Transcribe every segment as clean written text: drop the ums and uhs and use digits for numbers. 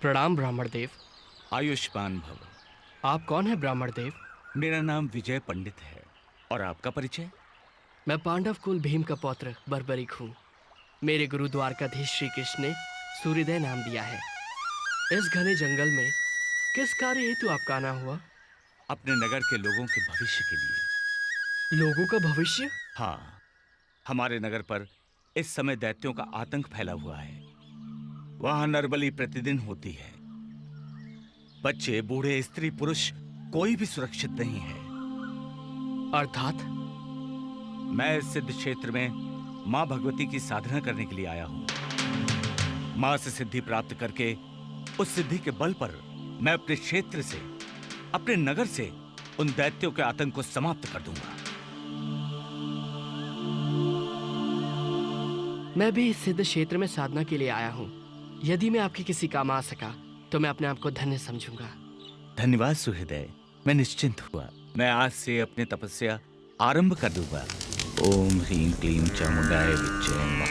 प्रणाम ब्राह्मण देव। आयुष्मान भव। आप कौन है ब्राह्मण देव? मेरा नाम विजय पंडित है। और आपका परिचय? मैं पांडव कुल भीम का पौत्र बर्बरीक हूँ। मेरे गुरु द्वारकाधीश श्री कृष्ण ने सूर्योदय नाम दिया है। इस घने जंगल में किस कार्य हेतु आपका आना हुआ? अपने नगर के लोगों के भविष्य के लिए। लोगों का भविष्य? हाँ, हमारे नगर पर इस समय दैत्यों का आतंक फैला हुआ है। वहां नरबली प्रतिदिन होती है। बच्चे, बूढ़े, स्त्री, पुरुष कोई भी सुरक्षित नहीं है। अर्थात? मैं इस सिद्ध क्षेत्र में मां भगवती की साधना करने के लिए आया हूं। मां से सिद्धि प्राप्त करके उस सिद्धि के बल पर मैं अपने क्षेत्र से, अपने नगर से उन दैत्यों के आतंक को समाप्त कर दूंगा। मैं भी इस सिद्ध क्षेत्र में साधना के लिए आया हूँ। यदि मैं आपके किसी काम आ सका तो मैं अपने आप को धन्य समझूंगा। धन्यवाद सुहृदय, मैं निश्चिंत हुआ। मैं आज से अपनी तपस्या आरंभ कर दूंगा। ओम ह्रीं क्लीं चामुंडाय विच्चय नमः।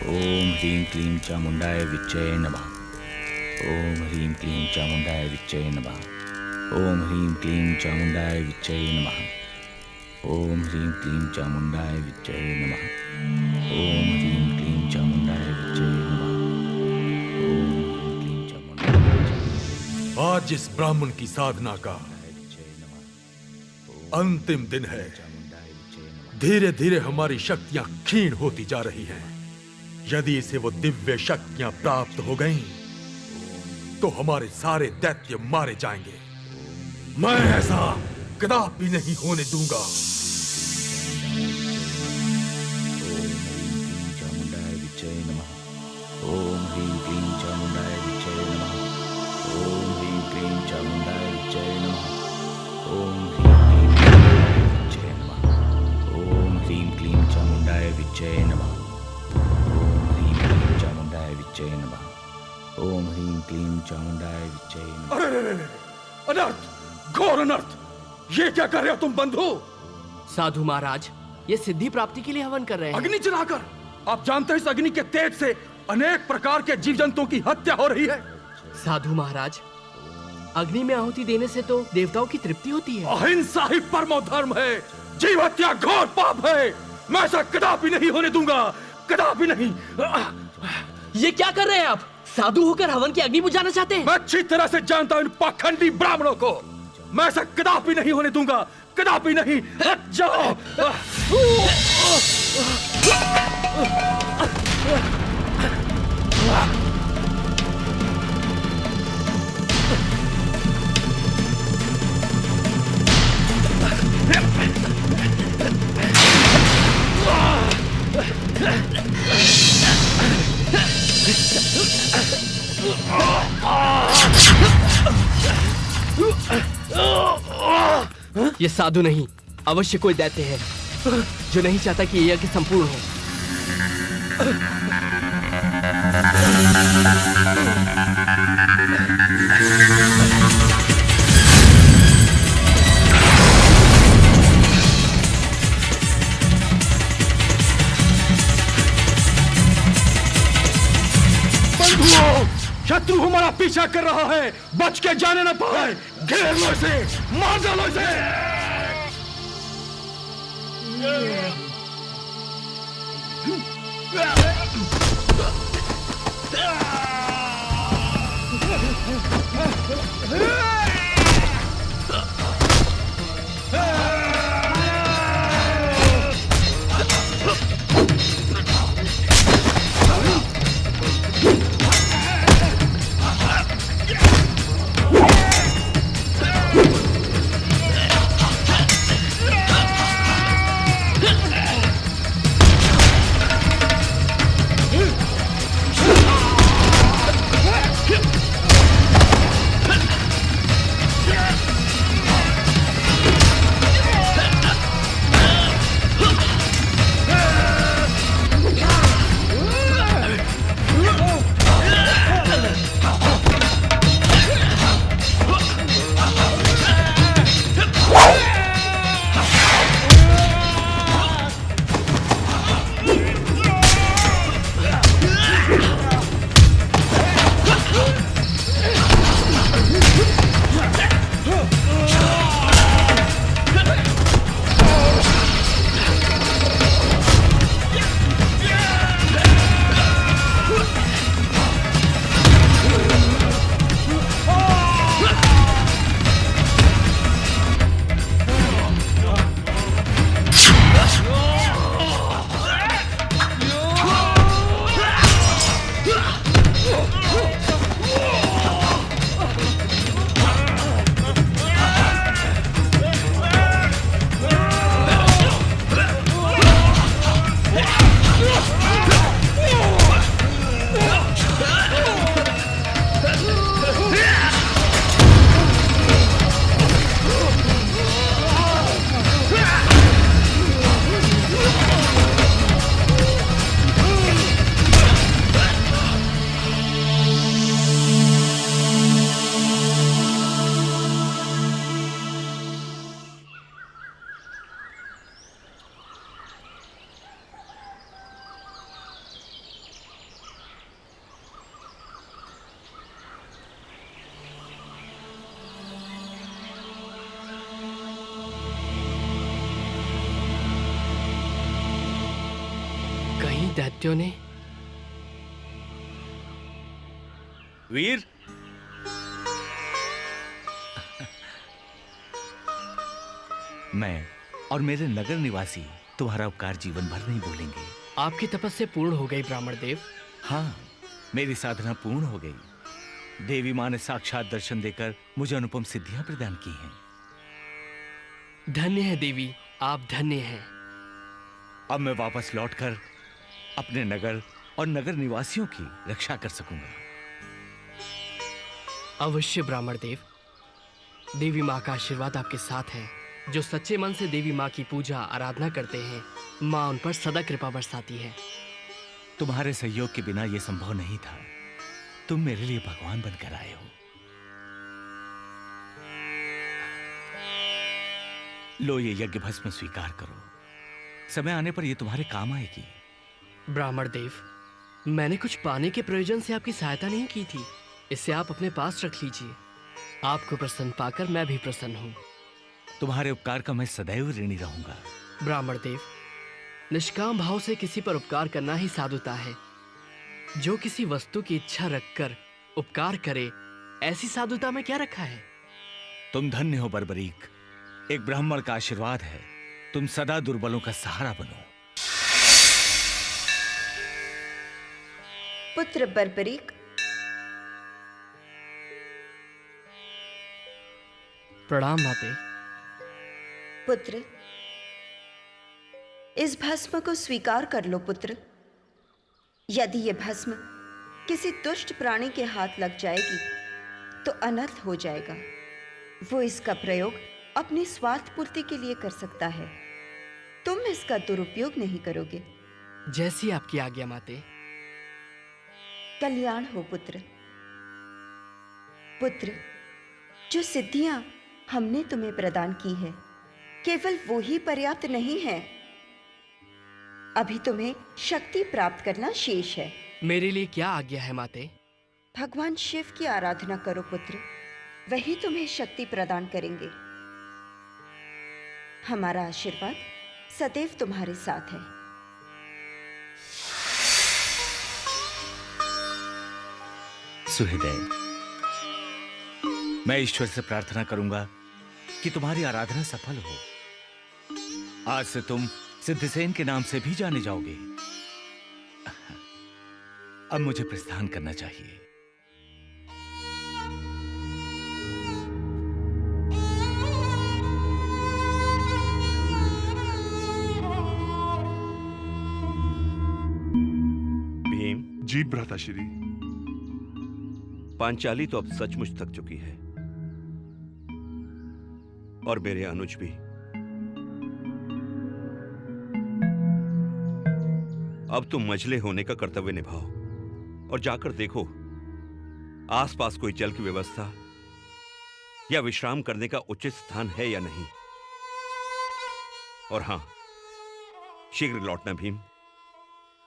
ओम ह्रीं क्लीं चामुंडाय विच्चय नमः। ओम ह्रीं क्लीं चामुंडाय विच्चय नमः। ओम ह्रीं क्लीं चामुंडाय विच्चय नमः। ओम ह्रीं क्लीं चामुंडाय विच्चय नमः। ओम ह्रीं क्लीं चामुंडाय विच्चय नमः। ओम ह्रीं क्लीं चामुंडाय। आज इस ब्राह्मण की साधना का अंतिम दिन है। धीरे धीरे हमारी शक्तियां क्षीण होती जा रही हैं। यदि इसे वो दिव्य शक्तियां प्राप्त हो गईं, तो हमारे सारे दैत्य मारे जाएंगे। मैं ऐसा कदापि नहीं होने दूंगा। ओम ह्रीं क्लीं चामुंडाय विच्चय नमः। ओम ह्रीं क्लीं चामुंडाय विच्चय नमः। ओम ह्रीं क्लीं चामुंडाय विच्चय नमः। ओम ह्रीं क्लीं चामुंडाय विच्चय नमः। ओम ह्रीं क्लीं चामुंडाय विच्चय नमः। अरे, अनर्थ, घोर अनर्थ! ये क्या कर रहे हो तुम बंधु? साधु महाराज, ये सिद्धि प्राप्ति के लिए हवन कर रहे हैं। अग्नि जलाकर? आप जानते हैं इस अग्नि के तेज से अनेक प्रकार के जीव जंतुओं की हत्या हो रही है। साधु महाराज, अग्नि में आहुति देने से तो देवताओं की तृप्ति होती है। अहिंसा ही परमो धर्म है। जीव हत्या घोर पाप है। मैं ऐसा कदापि नहीं होने दूंगा, कदापि नहीं। ये क्या कर रहे हैं आप? साधु होकर हवन की अग्नि बुझाना चाहते हैं? मैं अच्छी तरह से जानता हूं इन पाखंडी ब्राह्मणों को। मैं ऐसा कदापि नहीं होने दूंगा, कदापि नहीं। हट जाओ। ये साधु नहीं, अवश्य कोई दैत्य है जो नहीं चाहता कि ये यज्ञ संपूर्ण हो। शत्रु हमारा पीछा कर रहा है, बच के जाने न पाए। घेर लो इसे, मार डालो इसे। दैत्यों ने? वीर, मैं और मेरे नगर निवासी तुम्हारा उपकार जीवन भर नहीं भूलेंगे। आपकी तपस्या पूर्ण हो गई ब्राह्मण देव। हाँ, मेरी साधना पूर्ण हो गई। देवी माँ ने साक्षात दर्शन देकर मुझे अनुपम सिद्धियां प्रदान की हैं। धन्य है देवी, आप धन्य हैं। अब मैं वापस लौटकर अपने नगर और नगर निवासियों की रक्षा कर सकूंगा। अवश्य ब्राह्मण देव। देवी माँ का आशीर्वाद आपके साथ है। जो सच्चे मन से देवी माँ की पूजा आराधना करते हैं, माँ उन पर सदा कृपा बरसाती है। तुम्हारे सहयोग के बिना यह संभव नहीं था। तुम मेरे लिए भगवान बनकर आए हो। लो, ये यज्ञ भस्म स्वीकार करो। समय आने पर यह तुम्हारे काम आएगी। ब्राह्मण देव, मैंने कुछ पाने के प्रयोजन से आपकी सहायता नहीं की थी। इसे आप अपने पास रख लीजिए। आपको प्रसन्न पाकर मैं भी प्रसन्न हूँ। तुम्हारे उपकार का मैं सदैव ऋणी रहूंगा। ब्राह्मण देव, निष्काम भाव से किसी पर उपकार करना ही साधुता है। जो किसी वस्तु की इच्छा रखकर उपकार करे, ऐसी साधुता में क्या रखा है? तुम धन्य हो बर्बरीक। एक ब्राह्मण का आशीर्वाद है। तुम सदा दुर्बलों का सहारा बनो। पुत्र बर्बरीक, प्रणाम माते। पुत्र, इस भस्म को स्वीकार कर लो पुत्र। यदि यह भस्म किसी दुष्ट प्राणी के हाथ लग जाएगी तो अनर्थ हो जाएगा। वो इसका प्रयोग अपनी स्वार्थ पूर्ति के लिए कर सकता है। तुम इसका दुरुपयोग नहीं करोगे। जैसी आपकी आज्ञा माते। कल्याण हो पुत्र। पुत्र, जो सिद्धियां हमने तुम्हें प्रदान की है, केवल वो ही पर्याप्त नहीं है। अभी तुम्हें शक्ति प्राप्त करना शेष है। मेरे लिए क्या आज्ञा है माते? भगवान शिव की आराधना करो पुत्र। वही तुम्हें शक्ति प्रदान करेंगे। हमारा आशीर्वाद सदैव तुम्हारे साथ है। सुहृदय, मैं ईश्वर से प्रार्थना करूंगा कि तुम्हारी आराधना सफल हो। आज से तुम सिद्धसेन के नाम से भी जाने जाओगे। अब मुझे प्रस्थान करना चाहिए। भीम जी भ्राताश्री। पांचाली तो अब सचमुच थक चुकी है और मेरे अनुज भी। अब तुम मझले होने का कर्तव्य निभाओ और जाकर देखो आसपास कोई जल की व्यवस्था या विश्राम करने का उचित स्थान है या नहीं। और हां, शीघ्र लौटना भीम,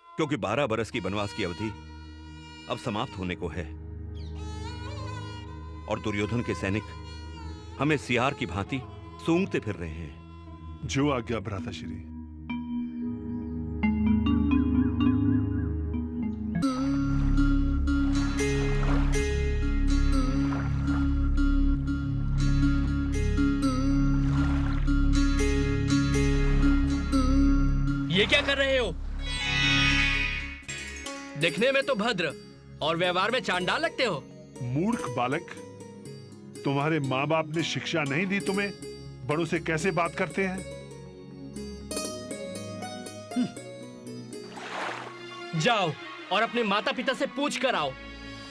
क्योंकि 12 बरस की वनवास की अवधि अब समाप्त होने को है और दुर्योधन के सैनिक हमें सियार की भांति सूंघते फिर रहे हैं। जो आज्ञा भ्राताश्री। ये क्या कर रहे हो? दिखने में तो भद्र और व्यवहार में चांडाल लगते हो। मूर्ख बालक, तुम्हारे माँ बाप ने शिक्षा नहीं दी तुम्हें बड़ों से कैसे बात करते हैं? जाओ और अपने माता पिता से पूछ कर आओ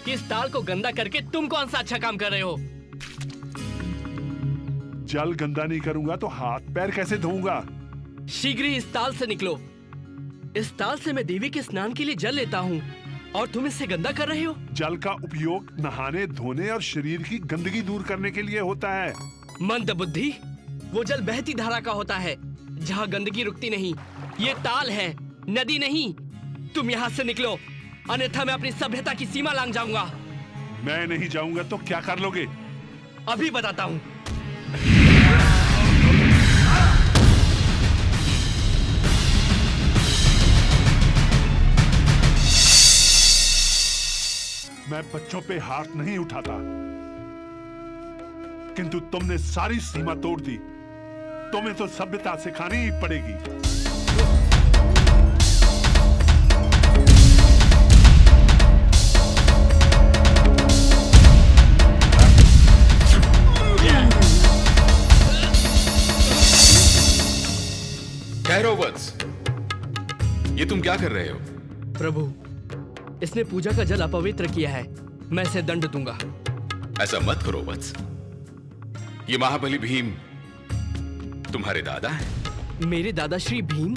कि इस ताल को गंदा करके तुम कौन सा अच्छा काम कर रहे हो। जल गंदा नहीं करूंगा तो हाथ पैर कैसे धोऊंगा? शीघ्र ही इस ताल से निकलो। इस ताल से मैं देवी के स्नान के लिए जल लेता हूँ और तुम इससे गंदा कर रहे हो। जल का उपयोग नहाने, धोने और शरीर की गंदगी दूर करने के लिए होता है। मंद बुद्धि, वो जल बहती धारा का होता है जहाँ गंदगी रुकती नहीं। ये ताल है, नदी नहीं। तुम यहाँ से निकलो, अन्यथा मैं अपनी सभ्यता की सीमा लांघ जाऊंगा। मैं नहीं जाऊंगा तो क्या कर लोगे? अभी बताता हूँ। मैं बच्चों पे हाथ नहीं उठाता, किंतु तुमने सारी सीमा तोड़ दी। तुम्हें तो सभ्यता सिखानी ही पड़ेगी। ठहरो वत्स, ये तुम क्या कर रहे हो? प्रभु, इसने पूजा का जल अपवित्र किया है, मैं इसे दंड दूंगा। ऐसा मत करो वत्स, ये महाबली भीम तुम्हारे दादा हैं। मेरे दादाश्री भीम?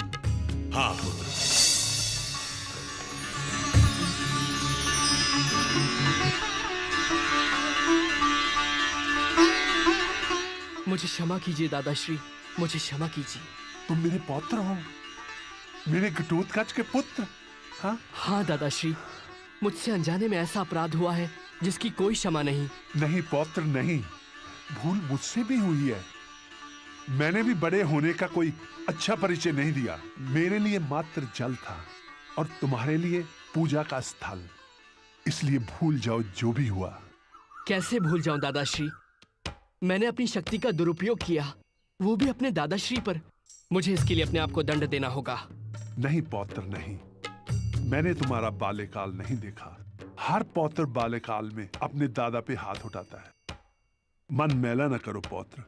हाँ पुत्र। मुझे क्षमा कीजिए दादाश्री, मुझे क्षमा कीजिए। तुम मेरे पौत्र हो, मेरे घटोत्कच के पुत्र। हाँ हाँ दादाश्री, मुझसे अनजाने में ऐसा अपराध हुआ है जिसकी कोई क्षमा नहीं। नहीं पौत्र नहीं, भूल मुझसे भी हुई है। मैंने भी बड़े होने का कोई अच्छा परिचय नहीं दिया। मेरे लिए मात्र जल था और तुम्हारे लिए पूजा का स्थल, इसलिए भूल जाओ जो भी हुआ। कैसे भूल जाऊं दादाश्री, मैंने अपनी शक्ति का दुरुपयोग किया, वो भी अपने दादाश्री पर। मुझे इसके लिए अपने आप को दंड देना होगा। नहीं पौत्र नहीं, मैंने तुम्हारा बाल्यकाल नहीं देखा। हर पौत्र बाल्यकाल में अपने दादा पे हाथ उठाता है। मन मैला न करो पौत्र,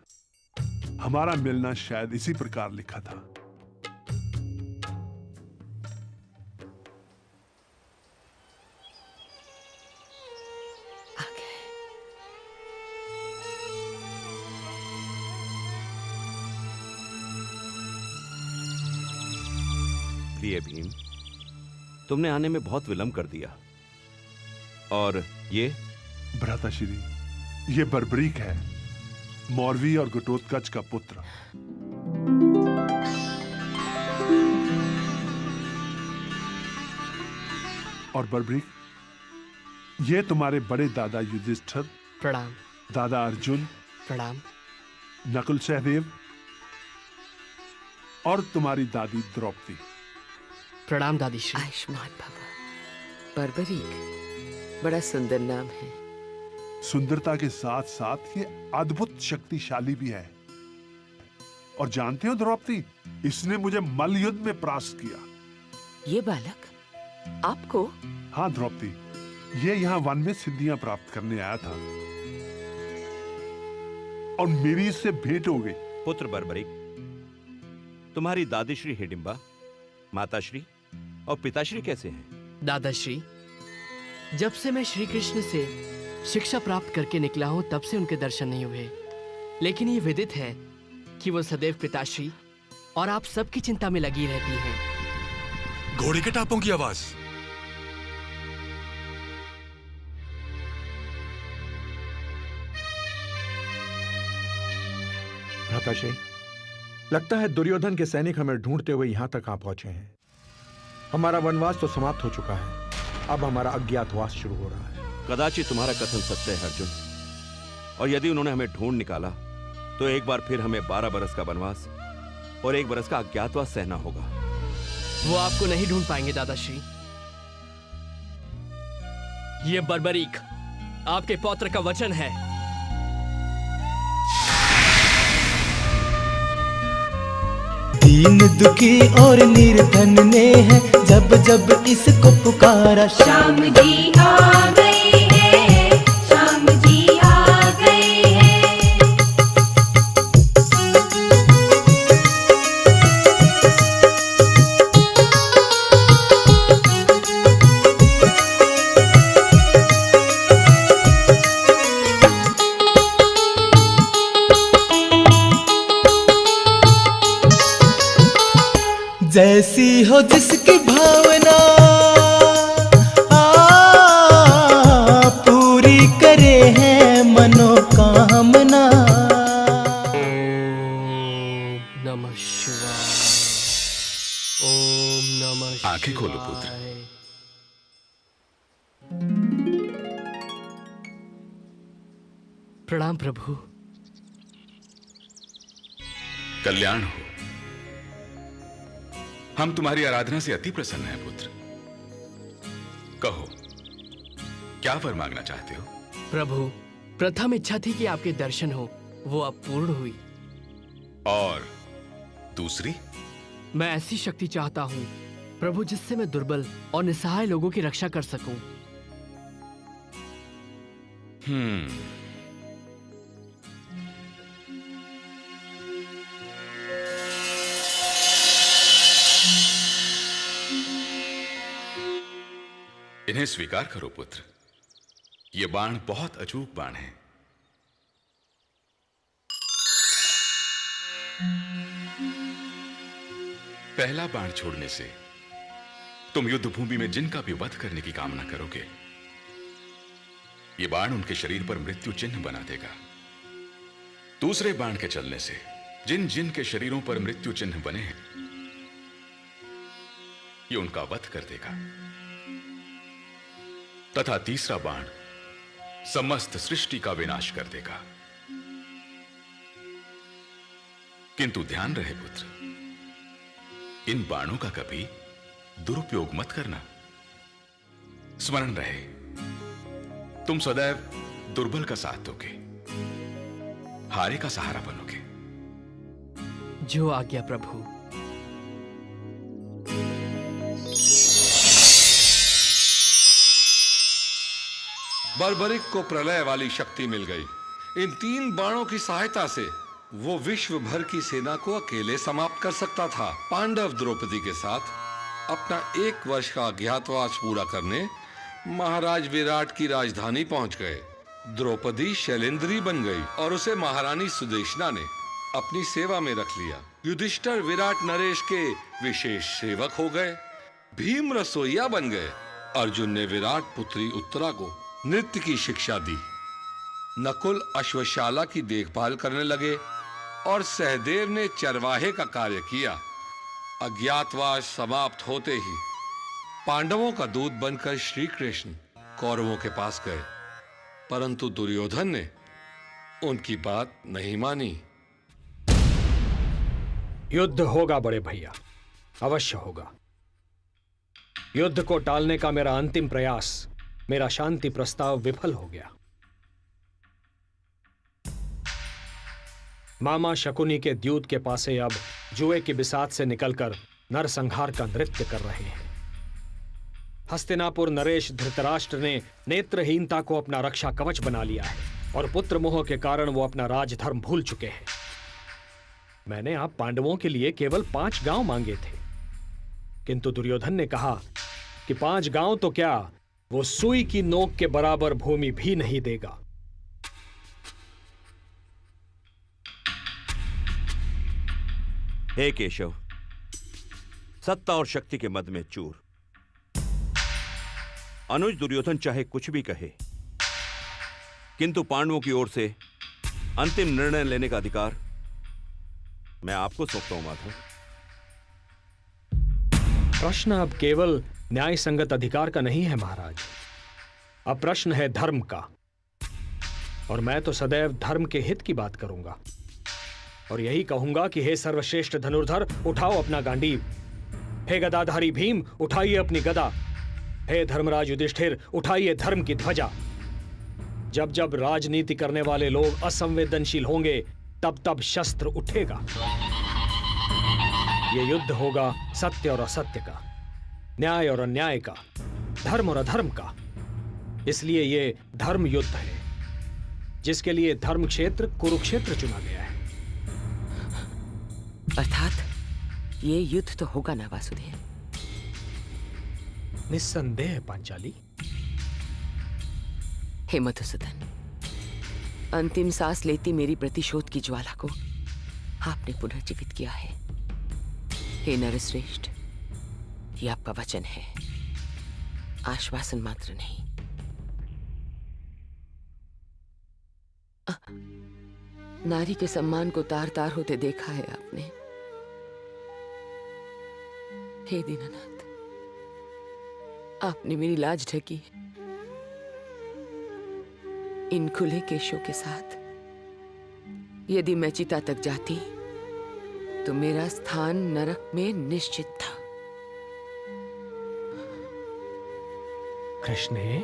हमारा मिलना शायद इसी प्रकार लिखा था। प्रिय भीम, तुमने आने में बहुत विलंब कर दिया। और ये भ्राताश्री, ये बर्बरीक है, मौरवी और घटोत्कच का पुत्र। और बर्बरीक, ये तुम्हारे बड़े दादा युधिष्ठिर, प्रणाम। दादा अर्जुन, प्रणाम। नकुल सहदेव और तुम्हारी दादी द्रौपदी। प्रणाम दादीश्री। आयुष्मान भव। बर्बरीक बड़ा सुंदर नाम है। सुंदरता के साथ साथ ये अद्भुत शक्तिशाली भी है। और जानते हो द्रौपदी, इसने मुझे मल्ल युद्ध में परास्त किया। ये बालक आपको? हाँ द्रौपदी, ये यहाँ वन में सिद्धियां प्राप्त करने आया था और मेरी इससे भेंट हो गई। पुत्र बर्बरिक, तुम्हारी दादीश्री हिडिंबा, माताश्री और पिताश्री कैसे हैं? दादाश्री, जब से मैं श्री कृष्ण से शिक्षा प्राप्त करके निकला हूं तब से उनके दर्शन नहीं हुए। लेकिन ये विदित है कि वो सदैव पिताश्री और आप सबकी चिंता में लगी रहती हैं। घोड़े के टापों की आवाज। भ्राताश्री, लगता है दुर्योधन के सैनिक हमें ढूंढते हुए यहां तक आ पहुंचे हैं। हमारा वनवास तो समाप्त हो चुका है, अब हमारा अज्ञातवास शुरू हो रहा है। कदाचित तुम्हारा कथन सत्य है अर्जुन, और यदि उन्होंने हमें ढूंढ निकाला तो एक बार फिर हमें 12 बरस का वनवास और 1 बरस का अज्ञातवास सहना होगा। वो आपको नहीं ढूंढ पाएंगे दादाश्री। ये बर्बरीक आपके पौत्र का वचन है। दीन दुखी और निर्धन ने है जब जब इसको पुकारा। श्याम जी आ गए हैं, श्याम जी आ गए हैं। जैसी हो जिसकी भावना पूरी करे है मनोकामना। नमः शिवाय। ओम नमः शिवाय। आंखें खोलो पुत्र। प्रणाम प्रभु। कल्याण हो। हम तुम्हारी आराधना से अति प्रसन्न हैं पुत्र। कहो, क्या वर मांगना चाहते हो? प्रभु, प्रथम इच्छा थी कि आपके दर्शन हो, वो अब पूर्ण हुई। और दूसरी? मैं ऐसी शक्ति चाहता हूँ प्रभु जिससे मैं दुर्बल और निसहाय लोगों की रक्षा कर सकूं। इन्हें स्वीकार करो पुत्र। ये बाण बहुत अचूक बाण है। पहला बाण छोड़ने से तुम युद्ध भूमि में जिनका भी वध करने की कामना करोगे, ये बाण उनके शरीर पर मृत्यु चिन्ह बना देगा। दूसरे बाण के चलने से जिन जिन के शरीरों पर मृत्यु चिन्ह बने हैं, ये उनका वध कर देगा। तथा तीसरा बाण समस्त सृष्टि का विनाश कर देगा। किंतु ध्यान रहे पुत्र, इन बाणों का कभी दुरुपयोग मत करना। स्मरण रहे, तुम सदैव दुर्बल का साथ दोगे, हारे का सहारा बनोगे। जो आज्ञा प्रभु। बर्बरिक को प्रलय वाली शक्ति मिल गई। इन 3 बाणों की सहायता से वो विश्व भर की सेना को अकेले समाप्त कर सकता था। पांडव द्रौपदी के साथ अपना 1 वर्ष का अज्ञातवास पूरा करने महाराज विराट की राजधानी पहुंच गए। द्रौपदी शैलेंद्री बन गई और उसे महारानी सुदेशना ने अपनी सेवा में रख लिया। युधिष्ठिर विराट नरेश के विशेष सेवक हो गए। भीम रसोइया बन गए। अर्जुन ने विराट पुत्री उत्तरा को नृत्य की शिक्षा दी। नकुल अश्वशाला की देखभाल करने लगे और सहदेव ने चरवाहे का कार्य किया। अज्ञातवास समाप्त होते ही पांडवों का दूत बनकर श्री कृष्ण कौरवों के पास गए, परंतु दुर्योधन ने उनकी बात नहीं मानी। युद्ध होगा बड़े भैया, अवश्य होगा। युद्ध को टालने का मेरा अंतिम प्रयास, मेरा शांति प्रस्ताव विफल हो गया। मामा शकुनी के द्यूत के पासे अब जुए की बिसात से निकलकर नरसंहार का नृत्य कर रहे हैं। हस्तिनापुर नरेश धृतराष्ट्र ने नेत्रहीनता को अपना रक्षा कवच बना लिया है और पुत्र मोह के कारण वो अपना राजधर्म भूल चुके हैं। मैंने आप पांडवों के लिए केवल 5 गांव मांगे थे, किंतु दुर्योधन ने कहा कि 5 गांव तो क्या, वो सुई की नोक के बराबर भूमि भी नहीं देगा। हे केशव, सत्ता और शक्ति के मद में चूर। अनुज दुर्योधन चाहे कुछ भी कहे, किंतु पांडवों की ओर से अंतिम निर्णय लेने का अधिकार मैं आपको सौंपता हूं माधव। प्रश्न अब केवल न्याय संगत अधिकार का नहीं है महाराज, अब प्रश्न है धर्म का। और मैं तो सदैव धर्म के हित की बात करूंगा और यही कहूंगा कि हे सर्वश्रेष्ठ धनुर्धर, उठाओ अपना गांडीव। हे गदाधारी भीम, उठाइए अपनी गदा। हे धर्मराज युधिष्ठिर, उठाइए धर्म की ध्वजा। जब जब राजनीति करने वाले लोग असंवेदनशील होंगे, तब तब शस्त्र उठेगा। यह युद्ध होगा सत्य और असत्य का, न्याय और अन्याय का, धर्म और अधर्म का। इसलिए यह धर्म युद्ध है, जिसके लिए धर्म क्षेत्र कुरुक्षेत्र चुना गया है। अर्थात ये युद्ध तो होगा ना वासुदेव? निस्संदेह पांचाली। हे मधुसूदन, अंतिम सांस लेती मेरी प्रतिशोध की ज्वाला को आपने पुनर्जीवित किया है। हे नरश्रेष्ठ, ये आपका वचन है, आश्वासन मात्र नहीं। नारी के सम्मान को तार तार होते देखा है आपने। हे दीनानाथ, आपने मेरी लाज ढकी। इन खुले केशों के साथ यदि मैं चिता तक जाती तो मेरा स्थान नरक में निश्चित था। कृष्णे,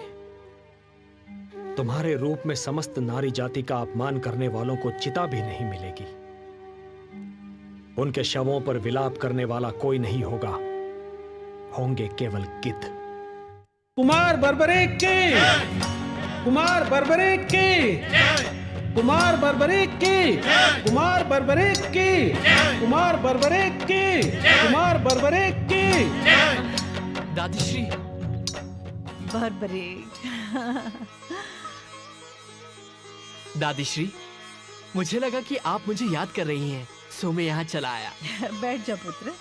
तुम्हारे रूप में समस्त नारी जाति का अपमान करने वालों को चिता भी नहीं मिलेगी। उनके शवों पर विलाप करने वाला कोई नहीं होगा, होंगे केवल गिद्ध। कुमार बर्बरीक की, कुमार बर्बरीक की, कुमार बर्बरीक की, कुमार बर्बरीक की, कुमार बर्बरीक की, कुमार बर्बरीक की। दादीश्री। बर्बरीक। दादीश्री, मुझे लगा कि आप मुझे याद कर रही हैं, सो मैं यहाँ चला आया। बैठ जा पुत्र।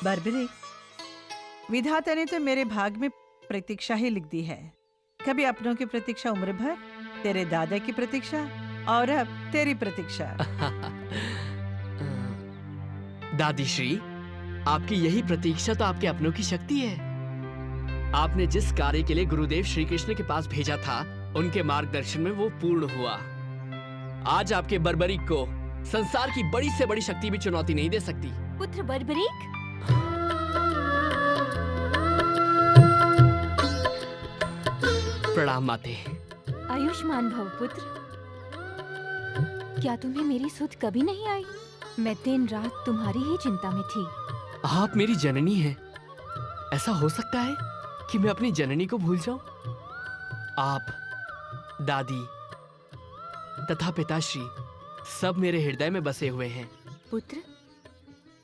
बर्बरीक, विधाता ने तो मेरे भाग में प्रतीक्षा ही लिख दी है। कभी अपनों की प्रतीक्षा उम्र भर, तेरे दादा की प्रतीक्षा, और अब तेरी प्रतीक्षा। दादीश्री, आपकी यही प्रतीक्षा तो आपके अपनों की शक्ति है। आपने जिस कार्य के लिए गुरुदेव श्री कृष्ण के पास भेजा था, उनके मार्गदर्शन में वो पूर्ण हुआ। आज आपके बर्बरीक को संसार की बड़ी से बड़ी शक्ति भी चुनौती नहीं दे सकती। पुत्र बर्बरीक, प्रणाम माते। आयुष्मान भव पुत्र। क्या तुम्हें मेरी सुध कभी नहीं आई? मैं दिन रात तुम्हारी ही चिंता में थी। आप मेरी जननी हैं। ऐसा हो सकता है कि मैं अपनी जननी को भूल जाऊं? आप, दादी तथा पिताश्री सब मेरे हृदय में बसे हुए हैं। पुत्र,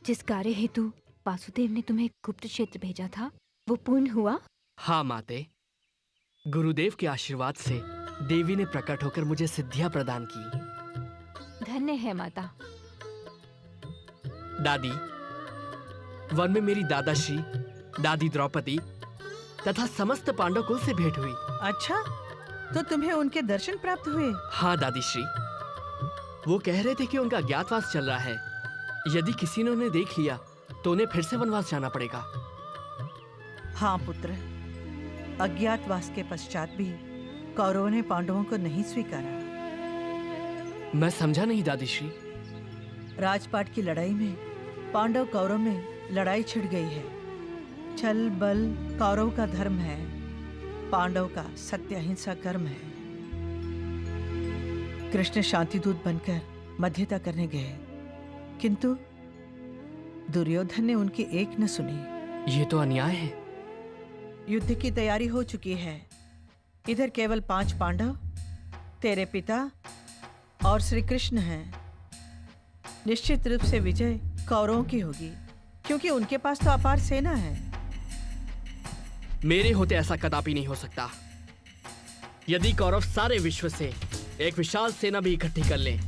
जिस कार्य हेतु वासुदेव ने तुम्हें गुप्त क्षेत्र भेजा था, वो पूर्ण हुआ? हाँ माते, गुरुदेव के आशीर्वाद से देवी ने प्रकट होकर मुझे सिद्धियां प्रदान की। धन्य है माता। दादी, वन में मेरी दादाश्री, दादी द्रौपदी तथा समस्त पांडव कुल से भेंट हुई। अच्छा, तो तुम्हें उनके दर्शन प्राप्त हुए? हाँ दादीश्री, वो कह रहे थे कि उनका अज्ञातवास चल रहा है। यदि किसी ने उन्हें देख लिया तो उन्हें फिर से वनवास जाना पड़ेगा। हाँ पुत्र, अज्ञातवास के पश्चात भी कौरवों ने पांडवों को नहीं स्वीकारा। मैं समझा नहीं दादीश्री। राजपाट की लड़ाई में पांडव कौरव में लड़ाई छिड़ गई है। छल बल कौरव का धर्म है, पांडव का सत्य अहिंसा कर्म है। कृष्ण शांतिदूत बनकर मध्यता करने गए, किंतु दुर्योधन ने उनकी एक न सुनी। ये तो अन्याय है। युद्ध की तैयारी हो चुकी है। इधर केवल 5 पांडव, तेरे पिता और श्री कृष्ण हैं। निश्चित रूप से विजय कौरवों की होगी, क्योंकि उनके पास तो अपार सेना है। मेरे होते ऐसा कदापि नहीं हो सकता। यदि कौरव सारे विश्व से एक विशाल सेना भी इकट्ठी कर लें,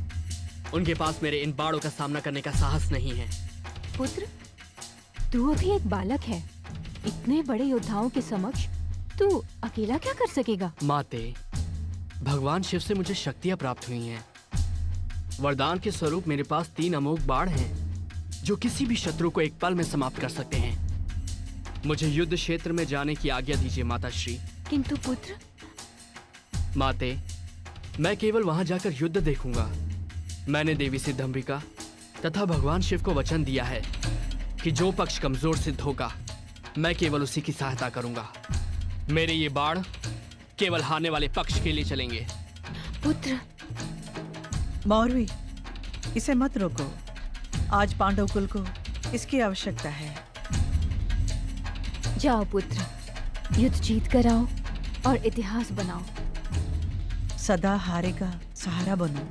उनके पास मेरे इन बाणों का सामना करने का साहस नहीं है। पुत्र, तू अभी एक बालक है। इतने बड़े योद्धाओं के समक्ष तू अकेला क्या कर सकेगा? माते, भगवान शिव से मुझे शक्तियां प्राप्त हुई हैं। वरदान के स्वरूप मेरे पास 3 अमोघ बाण हैं, जो किसी भी शत्रु को एक पल में समाप्त कर सकते हैं। मुझे युद्ध क्षेत्र में जाने की आज्ञा दीजिए माताश्री। किंतु पुत्र। माते, मैं केवल वहां जाकर युद्ध देखूंगा। मैंने देवी सिद्धंबिका तथा भगवान शिव को वचन दिया है कि जो पक्ष कमजोर सिद्ध होगा, मैं केवल उसी की सहायता करूंगा। मेरे ये बाण केवल हारने वाले पक्ष के लिए चलेंगे। पुत्र। मौरवी, इसे मत रोको। आज पांडव कुल को इसकी आवश्यकता है। जाओ पुत्र, युद्ध जीत कर आओ और इतिहास बनाओ। सदा हारे का सहारा बनो।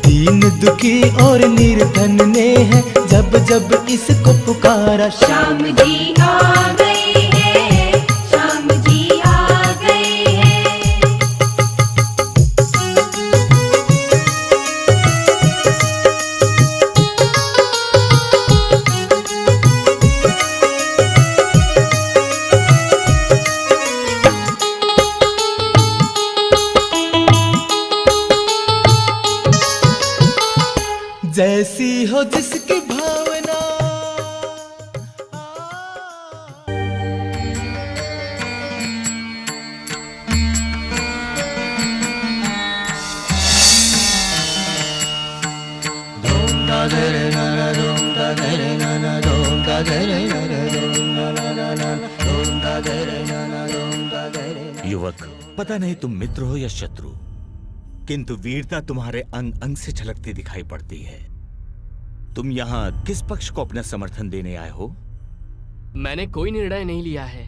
दीन दुखी और निर्धन ने है जब जब इसको पुकारा। श्याम जी आ गए हैं, श्याम जी आ गए हैं। जैसी हो जिसकी भावना। धूम दा धरे ना ना, धूम दा धरे ना ना, धूम दा धरे ना ना, धूम दा ना ना ना, धूम युवक, पता नहीं तुम मित्र हो या शत्रु, किंतु वीरता तुम्हारे अंग अंग से झलकती दिखाई पड़ती है। तुम यहाँ किस पक्ष को अपना समर्थन देने आए हो? मैंने कोई निर्णय नहीं लिया है।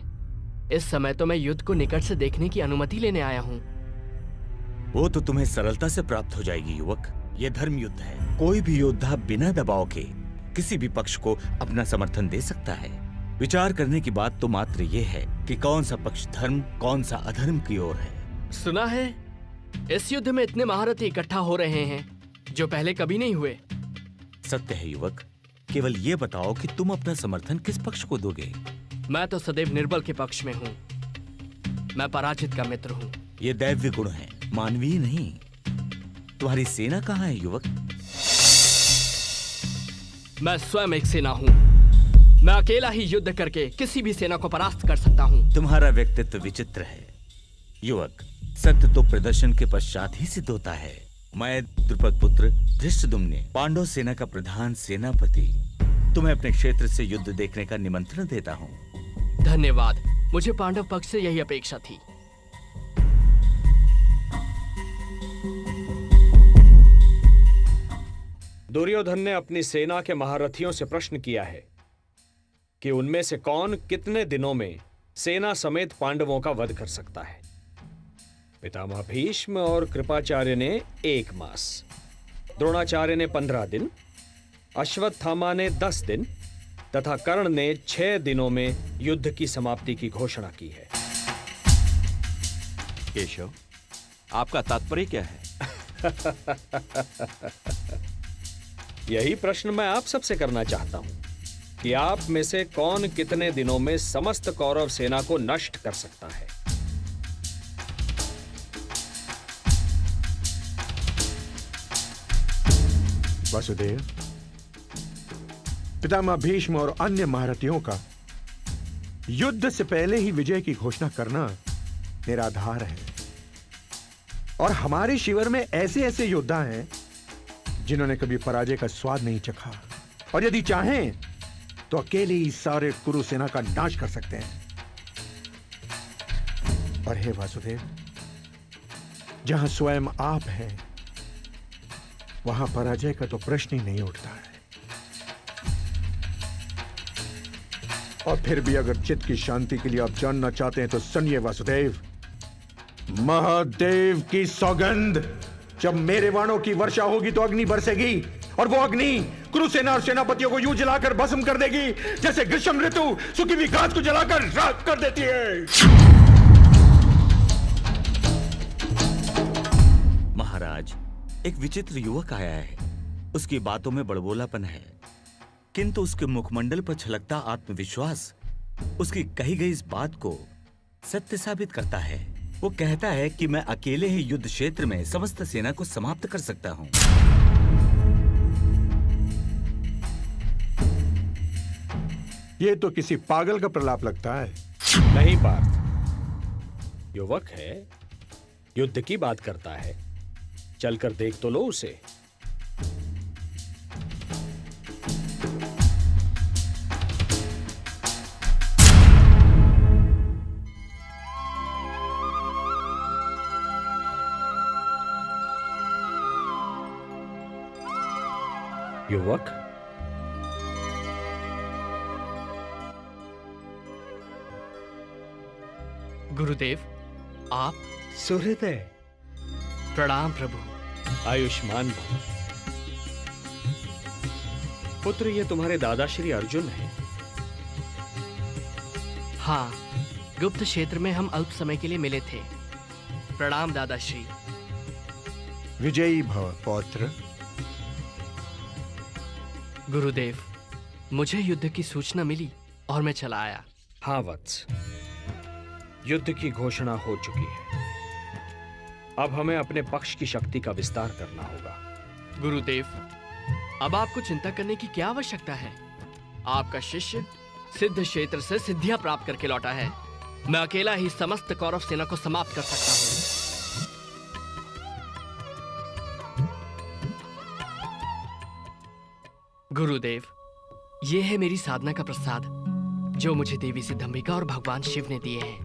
इस समय तो मैं युद्ध को निकट से देखने की अनुमति लेने आया हूँ। वो तो तुम्हें सरलता से प्राप्त हो जाएगी युवक। ये धर्म युद्ध है। कोई भी योद्धा बिना दबाव के किसी भी पक्ष को अपना समर्थन दे सकता है। विचार करने की बात तो मात्र ये है कि कौन सा पक्ष धर्म, कौन सा अधर्म की ओर है। सुना है इस युद्ध में इतने महारथी इकट्ठा हो रहे हैं जो पहले कभी नहीं हुए। सत्य है युवक, केवल ये बताओ कि तुम अपना समर्थन किस पक्ष को दोगे? मैं तो सदैव निर्बल के पक्ष में हूँ। मैं पराजित का मित्र हूँ। ये दैव्य गुण है, मानवीय नहीं। तुम्हारी सेना कहाँ है युवक? मैं स्वयं एक सेना हूँ। मैं अकेला ही युद्ध करके किसी भी सेना को परास्त कर सकता हूँ। तुम्हारा व्यक्तित्व विचित्र है युवक। सत्य तो प्रदर्शन के पश्चात ही सिद्ध होता है। मैं द्रुपद पुत्र धृष्टद्युम्न, पांडव सेना का प्रधान सेनापति, तुम्हें अपने क्षेत्र से युद्ध देखने का निमंत्रण देता हूँ। धन्यवाद। मुझे पांडव पक्ष से यही अपेक्षा थी। दुर्योधन ने अपनी सेना के महारथियों से प्रश्न किया है कि उनमें से कौन कितने दिनों में सेना समेत पांडवों का वध कर सकता है। पितामह भीष्म और कृपाचार्य ने 1 मास, द्रोणाचार्य ने 15 दिन, अश्वत्थामा ने 10 दिन तथा कर्ण ने 6 दिनों में युद्ध की समाप्ति की घोषणा की है। केशव, आपका तात्पर्य क्या है? यही प्रश्न मैं आप सबसे करना चाहता हूं कि आप में से कौन कितने दिनों में समस्त कौरव सेना को नष्ट कर सकता है। वासुदेव, पितामह भीष्म और अन्य महारथियों का युद्ध से पहले ही विजय की घोषणा करना निराधार है। और हमारे शिविर में ऐसे ऐसे योद्धा हैं जिन्होंने कभी पराजय का स्वाद नहीं चखा, और यदि चाहें तो अकेले ही सारे कुरु सेना का नाश कर सकते हैं। और हे वासुदेव, जहां स्वयं आप हैं वहां पराजय का तो प्रश्न ही नहीं उठता है। और फिर भी अगर चित्त की शांति के लिए आप जानना चाहते हैं तो सुनिए वासुदेव, महादेव की सौगंध, जब मेरे बाणों की वर्षा होगी तो अग्नि बरसेगी, और वो अग्नि कुरुसेना और सेनापतियों को यूं जलाकर भस्म कर देगी जैसे ग्रीष्म ऋतु सूखी हुई घास को जलाकर राख कर देती है। महाराज, एक विचित्र युवक आया है। उसकी बातों में बड़बोलापन है, किंतु उसके मुखमंडल पर छलकता आत्मविश्वास उसकी कही गई इस बात को सत्य साबित करता है। वो कहता है कि मैं अकेले ही युद्ध क्षेत्र में समस्त सेना को समाप्त कर सकता हूं। ये तो किसी पागल का प्रलाप लगता है। नहीं पार्थ, युवक है, युद्ध की बात करता है। चलकर देख तो लो उसे। युवक, गुरुदेव, आप? सुहृदय। प्रणाम प्रभु। आयुष्मान भव। पुत्र, ये तुम्हारे दादा श्री अर्जुन हैं। हाँ, गुप्त क्षेत्र में हम अल्प समय के लिए मिले थे। प्रणाम दादाश्री। विजयी भव पौत्र। गुरुदेव, मुझे युद्ध की सूचना मिली और मैं चला आया। हाँ वत्स, युद्ध की घोषणा हो चुकी है। अब हमें अपने पक्ष की शक्ति का विस्तार करना होगा। गुरुदेव, अब आपको चिंता करने की क्या आवश्यकता है? आपका शिष्य सिद्ध क्षेत्र से सिद्धियां प्राप्त करके लौटा है। मैं अकेला ही समस्त कौरव सेना को समाप्त कर सकता हूं। गुरुदेव, यह है मेरी साधना का प्रसाद जो मुझे देवी सिद्धंबिका और भगवान शिव ने दिए हैं।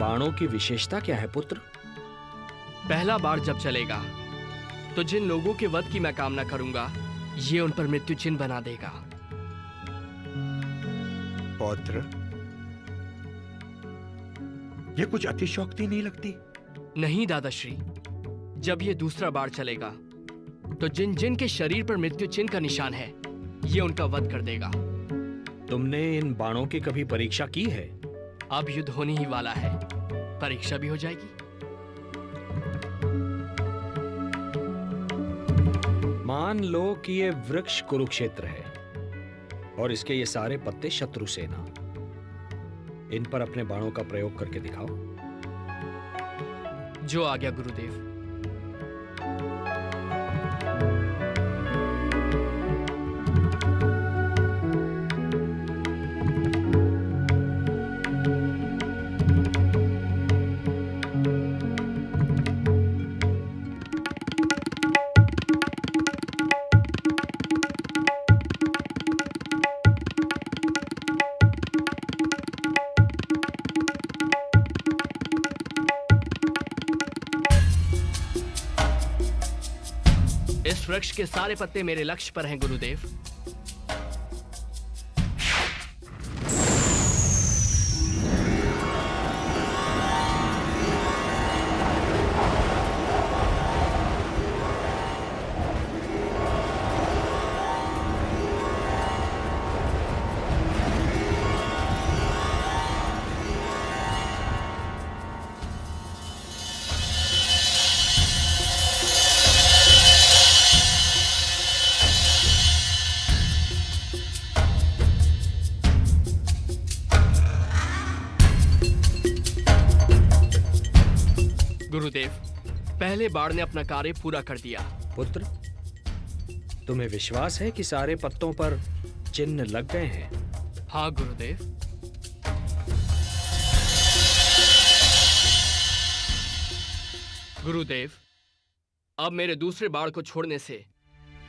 बाणों की विशेषता क्या है पुत्र? पहला बाण जब चलेगा तो जिन लोगों के वध की मैं कामना करूंगा ये उन पर मृत्यु चिन्ह बना देगा। पौत्र, ये कुछ अतिशयोक्ति नहीं लगती? नहीं दादाश्री, जब ये दूसरा बाण चलेगा तो जिन जिन के शरीर पर मृत्यु चिन्ह का निशान है ये उनका वध कर देगा। तुमने इन बाणों की कभी परीक्षा की है? अब युद्ध होने ही वाला है, परीक्षा भी हो जाएगी। मान लो कि ये वृक्ष कुरुक्षेत्र है और इसके ये सारे पत्ते शत्रु सेना। इन पर अपने बाणों का प्रयोग करके दिखाओ। जो आ गया गुरुदेव। इस वृक्ष के सारे पत्ते मेरे लक्ष्य पर हैं गुरुदेव। गुरुदेव, पहले बाण ने अपना कार्य पूरा कर दिया। पुत्र, तुम्हें विश्वास है कि सारे पत्तों पर चिन्ह लग गए हैं? हाँ गुरुदेव। गुरुदेव, अब मेरे दूसरे बाण को छोड़ने से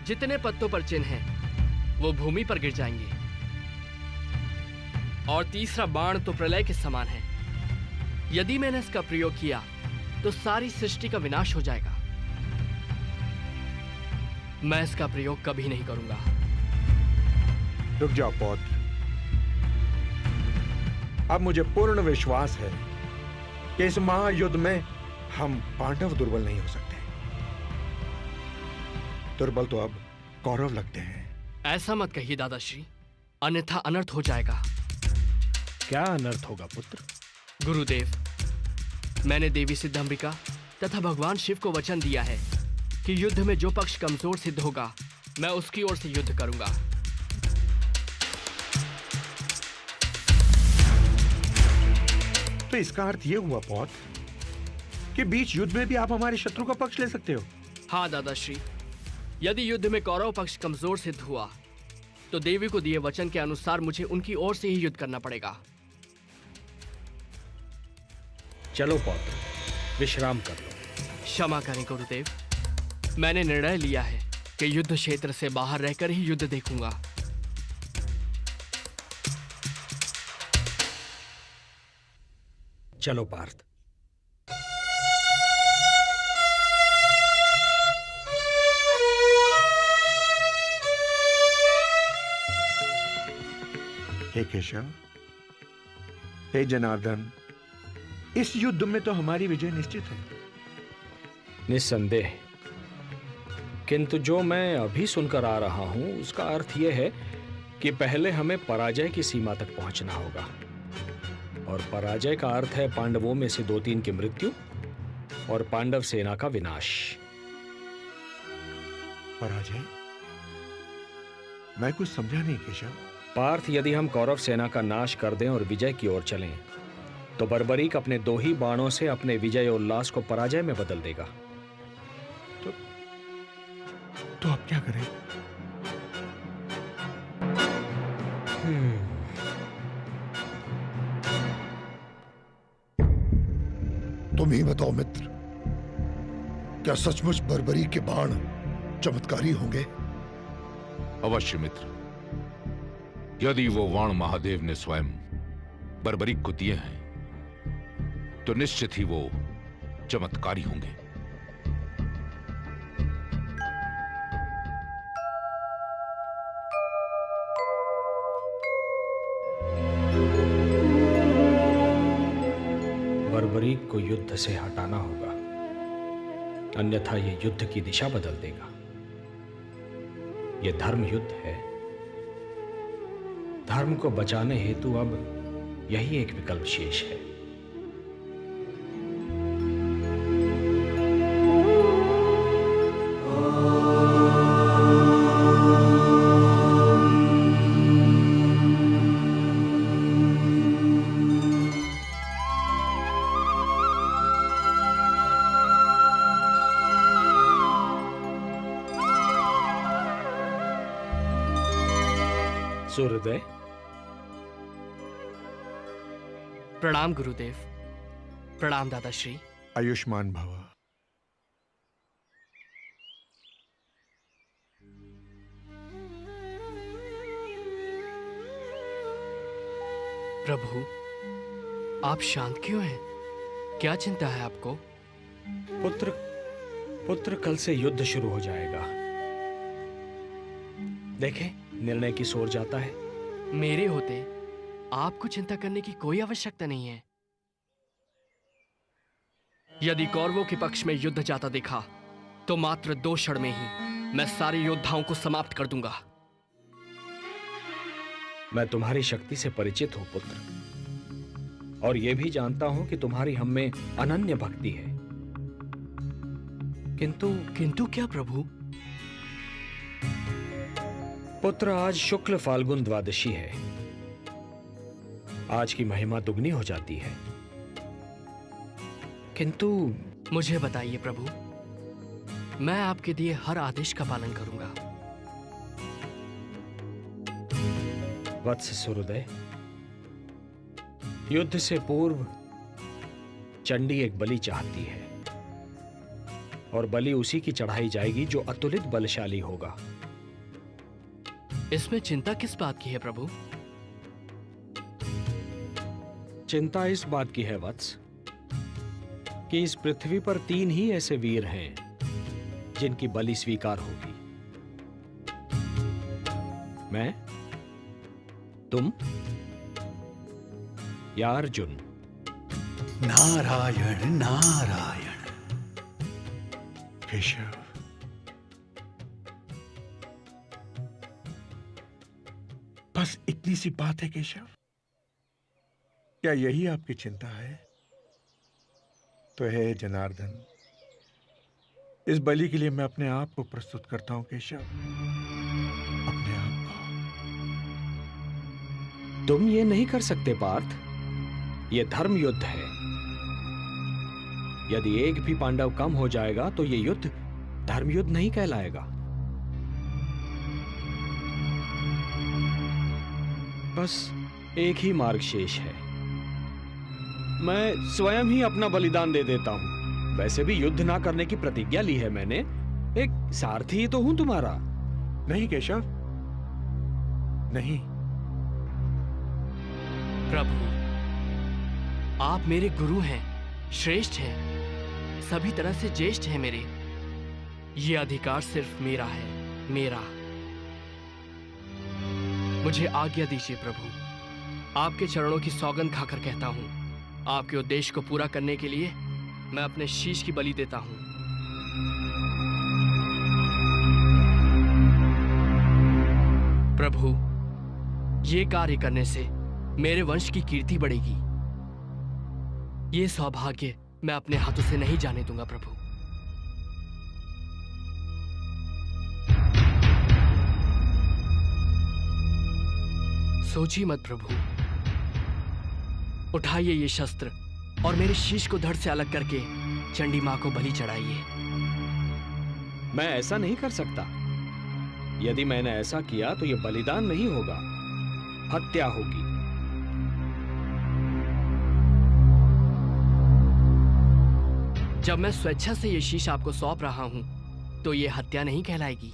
जितने पत्तों पर चिन्ह हैं वो भूमि पर गिर जाएंगे और तीसरा बाण तो प्रलय के समान है। यदि मैंने इसका प्रयोग किया तो सारी सृष्टि का विनाश हो जाएगा। मैं इसका प्रयोग कभी नहीं करूंगा। रुक जाओ पौत्र, अब मुझे पूर्ण विश्वास है कि इस महायुद्ध में हम पांडव दुर्बल नहीं हो सकते। दुर्बल तो अब कौरव लगते हैं। ऐसा मत कहिए दादाश्री, अन्यथा अनर्थ हो जाएगा। क्या अनर्थ होगा पुत्र? गुरुदेव, मैंने देवी सिद्धम्बिका तथा भगवान शिव को वचन दिया है कि युद्ध में जो पक्ष कमजोर सिद्ध होगा मैं उसकी ओर से युद्ध करूंगा। तो इसका अर्थ यह हुआ पौत्र कि बीच युद्ध में भी आप हमारे शत्रु का पक्ष ले सकते हो? हाँ दादाश्री, यदि युद्ध में कौरव पक्ष कमजोर सिद्ध हुआ तो देवी को दिए वचन के अनुसार मुझे उनकी ओर से ही युद्ध करना पड़ेगा। चलो पौत्र, विश्राम कर लो। क्षमा करें गुरुदेव, मैंने निर्णय लिया है कि युद्ध क्षेत्र से बाहर रहकर ही युद्ध देखूंगा। चलो पार्थ। हे केशव, हे जनार्दन, इस युद्ध में तो हमारी विजय निश्चित है। निस्संदेह, किंतु जो मैं अभी सुनकर आ रहा हूं उसका अर्थ यह है कि पहले हमें पराजय की सीमा तक पहुंचना होगा, और पराजय का अर्थ है पांडवों में से 2-3 की मृत्यु और पांडव सेना का विनाश। पराजय? मैं कुछ समझा नहीं केशव। पार्थ, यदि हम कौरव सेना का नाश कर दें और विजय की ओर चलें तो बर्बरीक अपने 2 ही बाणों से अपने विजय उल्लास को पराजय में बदल देगा। तो अब क्या करें? तुम ही बताओ मित्र, क्या सचमुच बर्बरी के बाण चमत्कारी होंगे? अवश्य मित्र, यदि वो बाण महादेव ने स्वयं बर्बरीक को दिए हैं तो निश्चित ही वो चमत्कारी होंगे। बर्बरीक को युद्ध से हटाना होगा, अन्यथा यह युद्ध की दिशा बदल देगा। यह धर्म युद्ध है। धर्म को बचाने हेतु अब यही एक विकल्प शेष है। सूर्योदय। प्रणाम गुरुदेव। प्रणाम दादाश्री। आयुष्मान भव। प्रभु, आप शांत क्यों हैं? क्या चिंता है आपको? पुत्र कल से युद्ध शुरू हो जाएगा। देखें, निर्णय की ओर जाता है। मेरे होते आपको चिंता करने की कोई आवश्यकता नहीं है। यदि कौरवों के पक्ष में युद्ध जाता देखा तो मात्र 2 क्षण में ही मैं सारे योद्धाओं को समाप्त कर दूंगा। मैं तुम्हारी शक्ति से परिचित हूं पुत्र, और यह भी जानता हूं कि तुम्हारी हम में अनन्य भक्ति है। किंतु क्या प्रभु? पुत्र, आज शुक्ल फाल्गुन द्वादशी है। आज की महिमा दुगनी हो जाती है। किंतु मुझे बताइए प्रभु, मैं आपके दिए हर आदेश का पालन करूंगा। वत्स सूर्योदय, युद्ध से पूर्व चंडी एक बलि चाहती है, और बलि उसी की चढ़ाई जाएगी जो अतुलित बलशाली होगा। इसमें चिंता किस बात की है प्रभु? चिंता इस बात की है वत्स कि इस पृथ्वी पर 3 ही ऐसे वीर हैं जिनकी बलि स्वीकार होगी। मैं, तुम या अर्जुन। नारायण नारायण। केशव, बस इतनी सी बात है केशव? क्या यही आपकी चिंता है? तो है जनार्दन, इस बलि के लिए मैं अपने आप को प्रस्तुत करता हूं केशव, अपने आप को। तुम ये नहीं कर सकते पार्थ, ये धर्म युद्ध है। यदि एक भी पांडव कम हो जाएगा तो ये युद्ध धर्म युद्ध नहीं कहलाएगा। बस एक ही मार्ग शेष है। मैं स्वयं ही अपना बलिदान दे देता हूं। वैसे भी युद्ध ना करने की प्रतिज्ञा ली है मैंने। एक सारथी ही तो हूं तुम्हारा। नहीं केशव, नहीं। प्रभु, आप मेरे गुरु हैं, श्रेष्ठ हैं, सभी तरह से ज्येष्ठ हैं मेरे। ये अधिकार सिर्फ मेरा है, मेरा। मुझे आज्ञा दीजिए प्रभु। आपके चरणों की सौगंध खाकर कहता हूं, आपके उद्देश्य को पूरा करने के लिए मैं अपने शीश की बलि देता हूं। प्रभु, ये कार्य करने से मेरे वंश की कीर्ति बढ़ेगी। ये सौभाग्य मैं अपने हाथों से नहीं जाने दूंगा प्रभु। सोचिए मत प्रभु। उठाइए ये शस्त्र और मेरे शीश को धड़ से अलग करके चंडी मां को बलि चढ़ाइए। मैं ऐसा नहीं कर सकता। यदि मैंने ऐसा किया तो यह बलिदान नहीं होगा, हत्या होगी। जब मैं स्वेच्छा से ये शीश आपको सौंप रहा हूं तो ये हत्या नहीं कहलाएगी।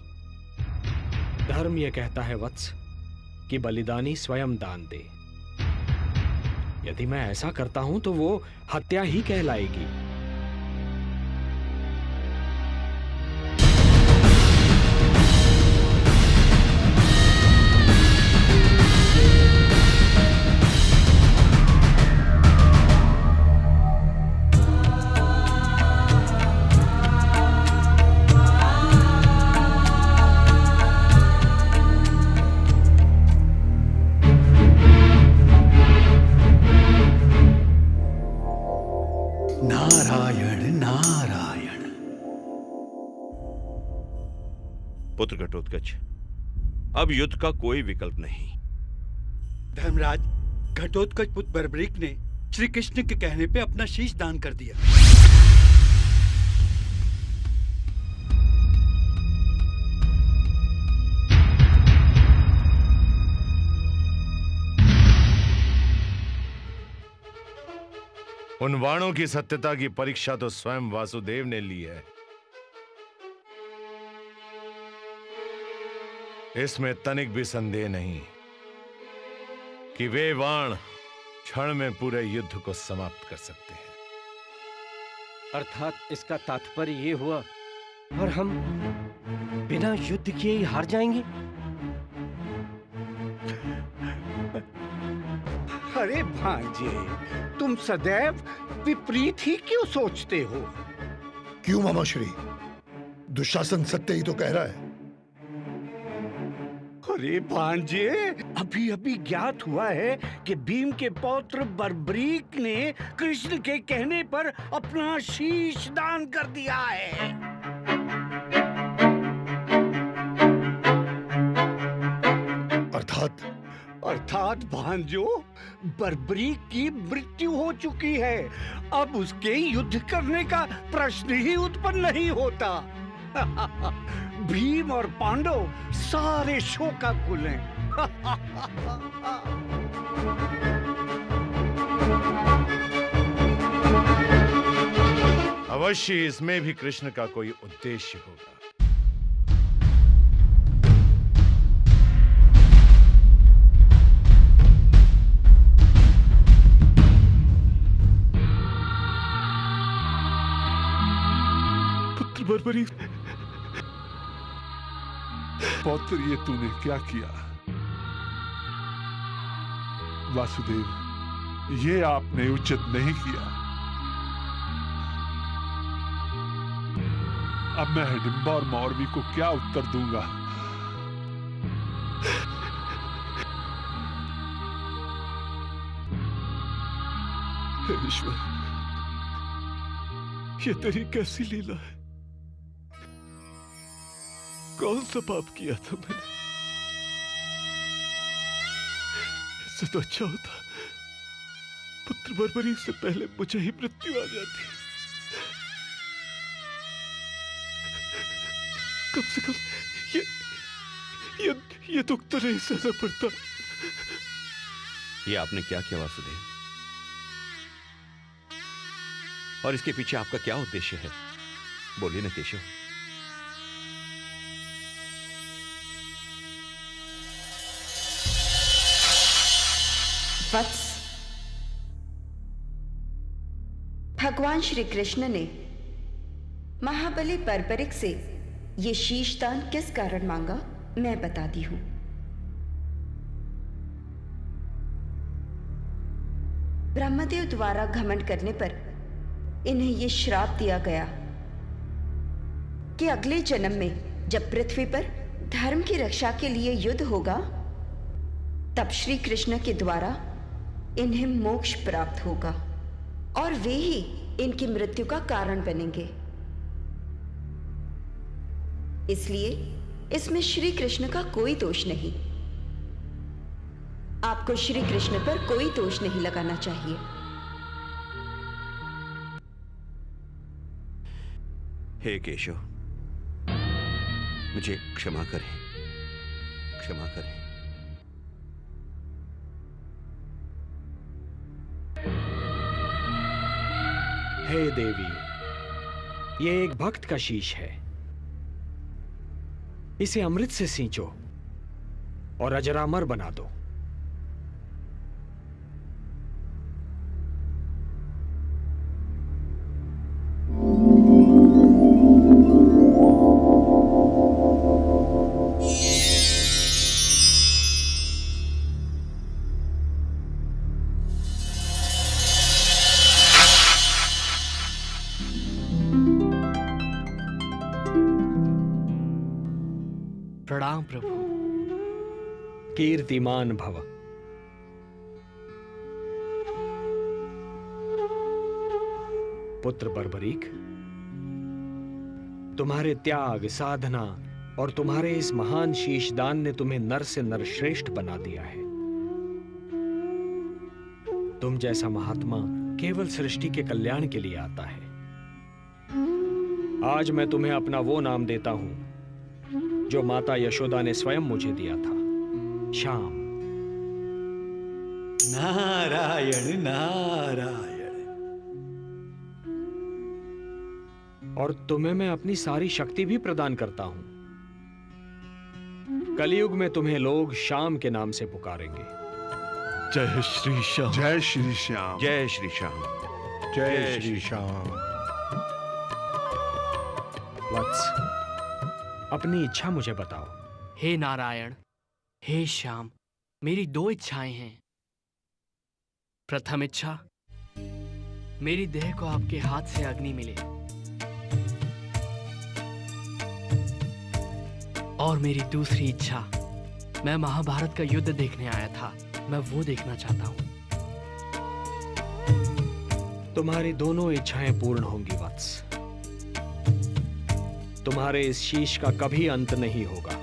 धर्म यह कहता है वत्स कि बलिदानी स्वयं दान दे। यदि मैं ऐसा करता हूं तो वो हत्या ही कहलाएगी। नारायण नारायण। पुत्र घटोत्कच, अब युद्ध का कोई विकल्प नहीं। धर्मराज, घटोत्कच पुत्र बर्बरीक ने श्री कृष्ण के कहने पे अपना शीश दान कर दिया। उन वाणों की सत्यता की परीक्षा तो स्वयं वासुदेव ने ली है। इसमें तनिक भी संदेह नहीं कि वे वाण क्षण में पूरे युद्ध को समाप्त कर सकते हैं। अर्थात इसका तात्पर्य ये हुआ और हम बिना युद्ध किए ही हार जाएंगे। अरे भांजे, तुम सदैव विपरीत ही क्यों सोचते हो? क्यों मामाश्री? दुशासन सत्य ही तो कह रहा है। अरे भांजे, अभी अभी ज्ञात हुआ है कि भीम के पौत्र बर्बरीक ने कृष्ण के कहने पर अपना शीश दान कर दिया है। अर्थात भांजो, बर्बरीक की मृत्यु हो चुकी है। अब उसके युद्ध करने का प्रश्न ही उत्पन्न नहीं होता। भीम और पांडव सारे शोकाकुल हैं। अवश्य इसमें भी कृष्ण का कोई उद्देश्य होगा। बर्बरीक, पौत्र, ये तूने क्या किया? वासुदेव, ये आपने उचित नहीं किया। अब मैं हिडिंबा और मौरवी को क्या उत्तर दूंगा? हे ईश्वर, ये तेरी कैसी लीला है? कौन सा पाप किया था मैंने? इससे तो अच्छा होता पुत्र बर्बरीक से पहले मुझे ही मृत्यु आ जाती। कम से कम ये दुख तो नहीं सहना पड़ता। ये आपने क्या किया वासुदेव? और इसके पीछे आपका क्या उद्देश्य है? बोलिए ना केशव। वत्स, भगवान श्री कृष्ण ने महाबली बर्बरीक से ये शीशदान किस कारण मांगा, मैं बताती हूं। ब्रह्मदेव द्वारा घमंड करने पर इन्हें ये श्राप दिया गया कि अगले जन्म में जब पृथ्वी पर धर्म की रक्षा के लिए युद्ध होगा, तब श्री कृष्ण के द्वारा इन्हें मोक्ष प्राप्त होगा और वे ही इनकी मृत्यु का कारण बनेंगे। इसलिए इसमें श्री कृष्ण का कोई दोष नहीं। आपको श्री कृष्ण पर कोई दोष नहीं लगाना चाहिए। हे केशव, मुझे क्षमा करें, क्षमा करें। हे देवी, ये एक भक्त का शीश है। इसे अमृत से सींचो और अजरामर बना दो। प्रणाम प्रभु। कीर्तिमान भव। पुत्र बर्बरीक, तुम्हारे त्याग, साधना और तुम्हारे इस महान शीशदान ने तुम्हें नर से नरश्रेष्ठ बना दिया है। तुम जैसा महात्मा केवल सृष्टि के कल्याण के लिए आता है। आज मैं तुम्हें अपना वो नाम देता हूं जो माता यशोदा ने स्वयं मुझे दिया था, श्याम। नारायण नारायण। और तुम्हें मैं अपनी सारी शक्ति भी प्रदान करता हूं। कलयुग में तुम्हें लोग श्याम के नाम से पुकारेंगे। जय श्री श्याम। जय श्री श्याम। जय श्री श्याम। जय श्री श्याम। वत्स, अपनी इच्छा मुझे बताओ। हे नारायण, हे श्याम, मेरी 2 इच्छाएं हैं। प्रथम इच्छा, मेरी देह को आपके हाथ से अग्नि मिले, और मेरी दूसरी इच्छा, मैं महाभारत का युद्ध देखने आया था, मैं वो देखना चाहता हूं। तुम्हारी दोनों इच्छाएं पूर्ण होंगी वत्स। तुम्हारे इस शीश का कभी अंत नहीं होगा।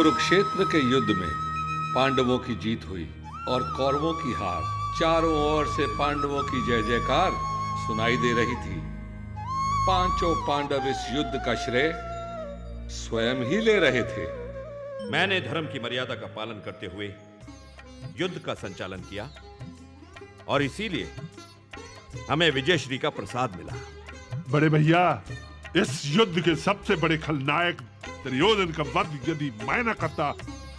कुरुक्षेत्र के युद्ध में पांडवों की जीत हुई और कौरवों की हार। चारों ओर से पांडवों की जय जयकार सुनाई दे रही थी। पांचों पांडव इस युद्ध का श्रेय स्वयं ही ले रहे थे। मैंने धर्म की मर्यादा का पालन करते हुए युद्ध का संचालन किया और इसीलिए हमें विजयश्री का प्रसाद मिला। बड़े भैया, इस युद्ध के सबसे बड़े खलनायक दुर्योधन का वध यदि मैं न करता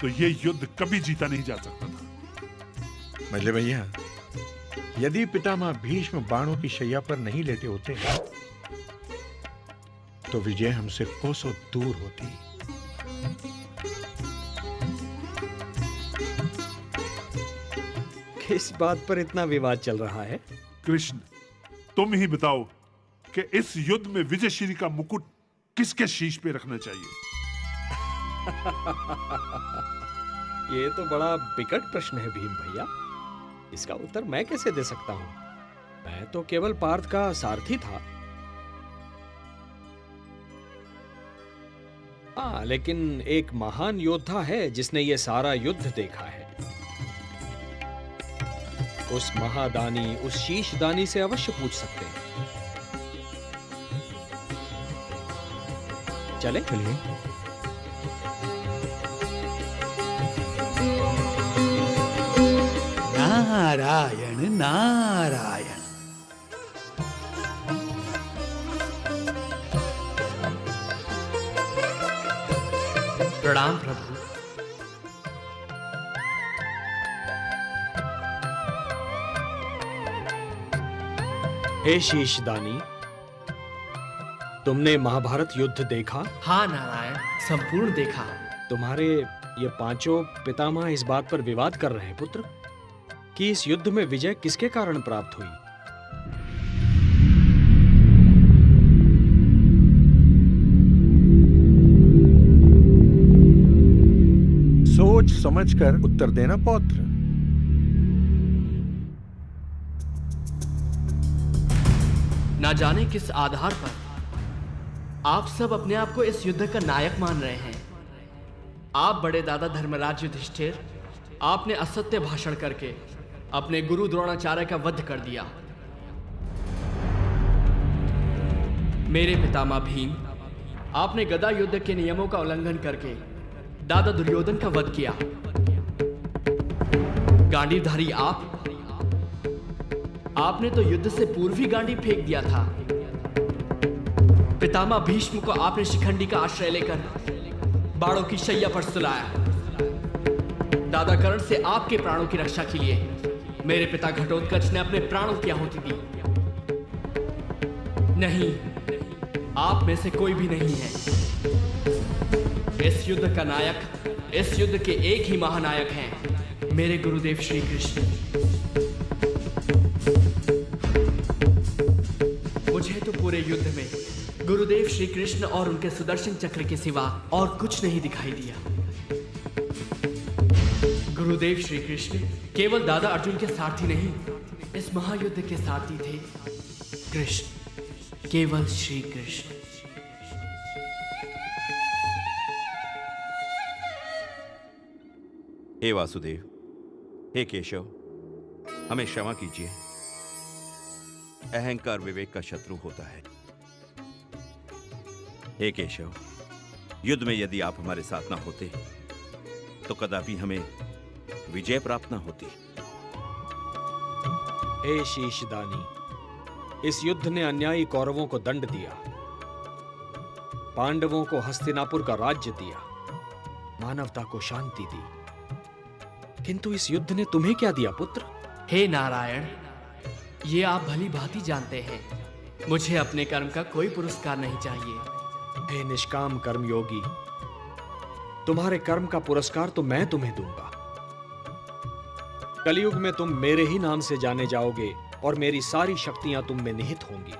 तो ये युद्ध कभी जीता नहीं जा सकता था। मजले भैया, यदि पितामह भीष्म बाणों की शैया पर नहीं लेटे होते तो विजय हमसे कोसों दूर होती। किस बात पर इतना विवाद चल रहा है? कृष्ण, तुम ही बताओ कि इस युद्ध में विजयश्री का मुकुट किसके शीश पे रखना चाहिए? ये तो बड़ा विकट प्रश्न है भीम भैया। इसका उत्तर मैं कैसे दे सकता हूं? मैं तो केवल पार्थ का सारथी था। हाँ, लेकिन एक महान योद्धा है जिसने ये सारा युद्ध देखा है। उस महादानी, उस शीशदानी से अवश्य पूछ सकते हैं। चले? चलिए। नारायण नारायण। प्रणाम प्रभु। हे शीशदानी, तुमने महाभारत युद्ध देखा? हाँ नारायण, संपूर्ण देखा। तुम्हारे ये पांचों पितामह इस बात पर विवाद कर रहे हैं पुत्र कि इस युद्ध में विजय किसके कारण प्राप्त हुई। सोच समझकर उत्तर देना पौत्र। ना जाने किस आधार पर आप सब अपने आप को इस युद्ध का नायक मान रहे हैं। आप बड़े दादा धर्मराज युधिष्ठिर, आपने असत्य भाषण करके अपने गुरु द्रोणाचार्य का वध कर दिया। मेरे पितामह भीम, आपने गदा युद्ध के नियमों का उल्लंघन करके दादा दुर्योधन का वध किया। गांडीवधारी आपने तो युद्ध से पूर्व ही गांडी फेंक दिया था। पितामह भीष्म को आपने शिखंडी का आश्रय लेकर बाणों की शैया पर सुलाया। दादा कर्ण से आपके प्राणों की रक्षा के लिए मेरे पिता घटोत्कच ने अपने प्राणों की आहुति दी। नहीं, आप में से कोई भी नहीं है। इस युद्ध का नायक, इस युद्ध के एक ही महानायक हैं, मेरे गुरुदेव श्री कृष्ण। मुझे तो पूरे युद्ध में गुरुदेव श्री कृष्ण और उनके सुदर्शन चक्र के सिवा और कुछ नहीं दिखाई दिया। गुरुदेव श्री कृष्ण केवल दादा अर्जुन के सारथी नहीं, इस महायुद्ध के सारथी थे कृष्ण, केवल श्री कृष्ण। हे वासुदेव, हे केशव, हमें क्षमा कीजिए। अहंकार विवेक का शत्रु होता है। हे केशव, युद्ध में यदि आप हमारे साथ ना होते तो कदापि हमें विजय प्राप्त ना होती। हे शीशदानी, इस युद्ध ने अन्यायी कौरवों को दंड दिया, पांडवों को हस्तिनापुर का राज्य दिया, मानवता को शांति दी। किंतु इस युद्ध ने तुम्हें क्या दिया पुत्र? हे नारायण, ये आप भली भांति जानते हैं, मुझे अपने कर्म का कोई पुरस्कार नहीं चाहिए। हे निष्काम कर्मयोगी, तुम्हारे कर्म का पुरस्कार तो मैं तुम्हें दूंगा। कलयुग में तुम मेरे ही नाम से जाने जाओगे और मेरी सारी शक्तियां तुम में निहित होंगी।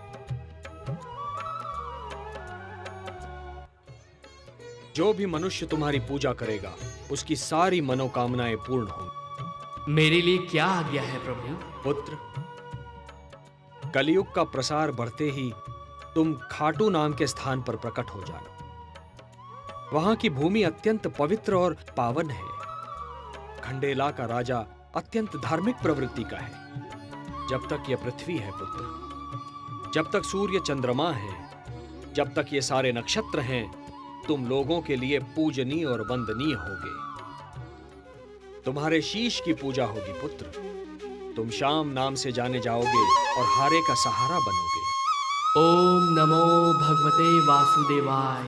जो भी मनुष्य तुम्हारी पूजा करेगा उसकी सारी मनोकामनाएं पूर्ण होंगी। मेरे लिए क्या आज्ञा है प्रभु? पुत्र, कलयुग का प्रसार बढ़ते ही तुम खाटू नाम के स्थान पर प्रकट हो जाना। वहां की भूमि अत्यंत पवित्र और पावन है। खंडेला का राजा अत्यंत धार्मिक प्रवृत्ति का है। जब तक यह पृथ्वी है पुत्र, जब तक सूर्य चंद्रमा है, जब तक ये सारे नक्षत्र हैं, तुम लोगों के लिए पूजनीय और वंदनीय होगे। तुम्हारे शीश की पूजा होगी पुत्र। तुम शाम नाम से जाने जाओगे और हारे का सहारा बनोगे। ओम नमो भगवते वासुदेवाय।